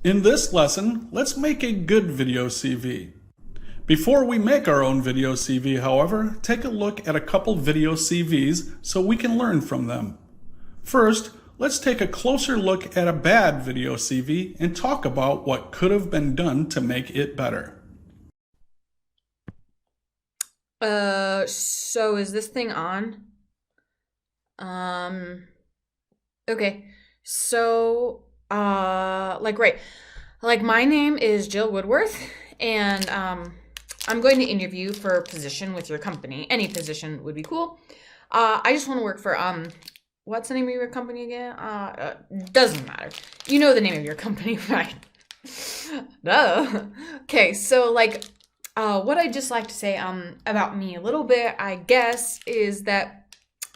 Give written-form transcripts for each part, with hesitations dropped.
In this lesson, let's make a good video CV. Before we make our own video CV, however, take a look at a couple video CVs so we can learn from them. First, let's take a closer look at a bad video CV and talk about what could have been done to make it better. So is this thing on? Okay. So, right. Like, my name is Jill Woodworth, and, I'm going to interview for a position with your company. Any position would be cool. I just want to work for, what's the name of your company again? Doesn't matter. You know the name of your company, right? Duh. Okay, so, what I'd just like to say, about me a little bit, I guess, is that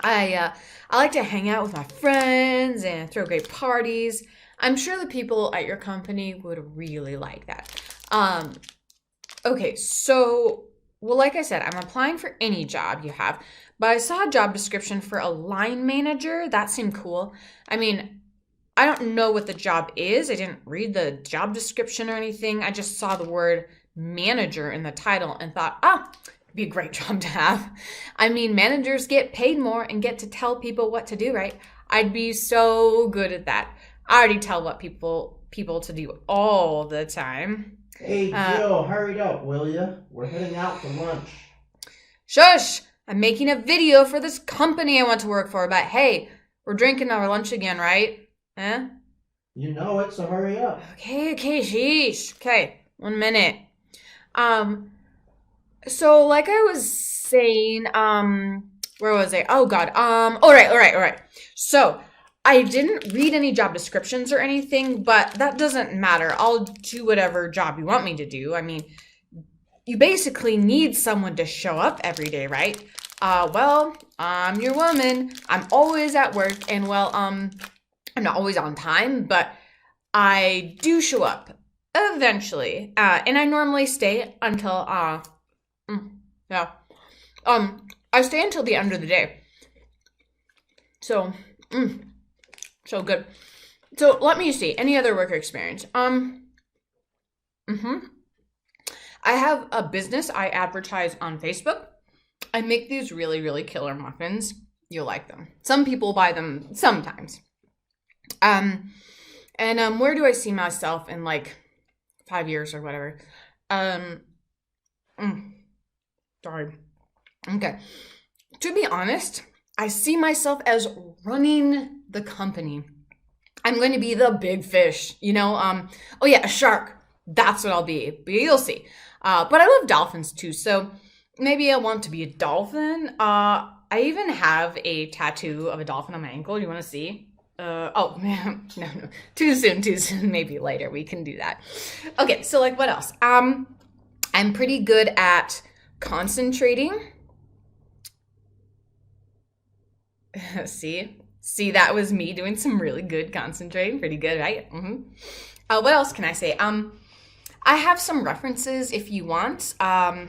I like to hang out with my friends and throw great parties. I'm sure the people at your company would really like that. Okay, so, well, like I said, I'm applying for any job you have, but I saw a job description for a line manager. That seemed cool. I mean, I don't know what the job is. I didn't read the job description or anything. I just saw the word manager in the title and thought, it'd be a great job to have. I mean, managers get paid more and get to tell people what to do, right? I'd be so good at that. I already tell what people to do all the time. Hey, Jill, hurry up, will ya? We're heading out for lunch. Shush! I'm making a video for this company I want to work for, but hey, we're drinking our lunch again, right? Eh? You know it, so hurry up. Okay, sheesh. Okay, 1 minute. So like I was saying, where was I? Oh God. All right. So I didn't read any job descriptions or anything, but that doesn't matter. I'll do whatever job you want me to do. I mean, you basically need someone to show up every day, right? Well, I'm your woman. I'm always at work, and well, I'm not always on time, but I do show up eventually. And I normally stay until I stay until the end of the day. So, so good. So let me see. Any other work experience? I have a business. I advertise on Facebook. I make these really, really killer muffins. You'll like them. Some people buy them sometimes. Where do I see myself in like 5 years or whatever? Sorry. Okay. To be honest, I see myself as running the company. I'm going to be the big fish, a shark. That's what I'll be. But you'll see. But I love dolphins too, so maybe I want to be a dolphin. I even have a tattoo of a dolphin on my ankle. You want to see? Oh, man. No. Too soon. Maybe later we can do that. Okay, so what else? I'm pretty good at concentrating. See, that was me doing some really good concentrating. Pretty good, right? What else can I say? I have some references if you want. My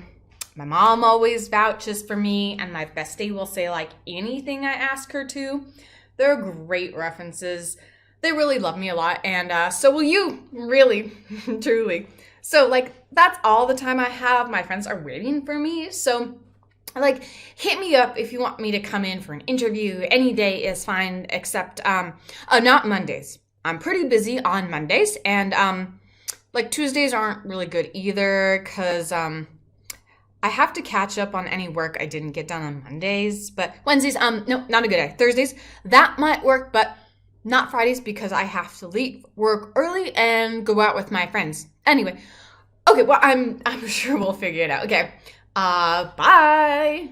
mom always vouches for me, and my bestie will say anything I ask her to. They're great references. They really love me a lot, and so will you, really, truly. So that's all the time I have. My friends are waiting for me, so hit me up if you want me to come in for an interview. Any day is fine, except not Mondays. I'm pretty busy on Mondays, and Tuesdays aren't really good either, because I have to catch up on any work I didn't get done on Mondays. But Wednesdays, no, not a good day. Thursdays, that might work, but not Fridays, because I have to leave work early and go out with my friends. Anyway, okay, well, I'm sure we'll figure it out. Okay, bye.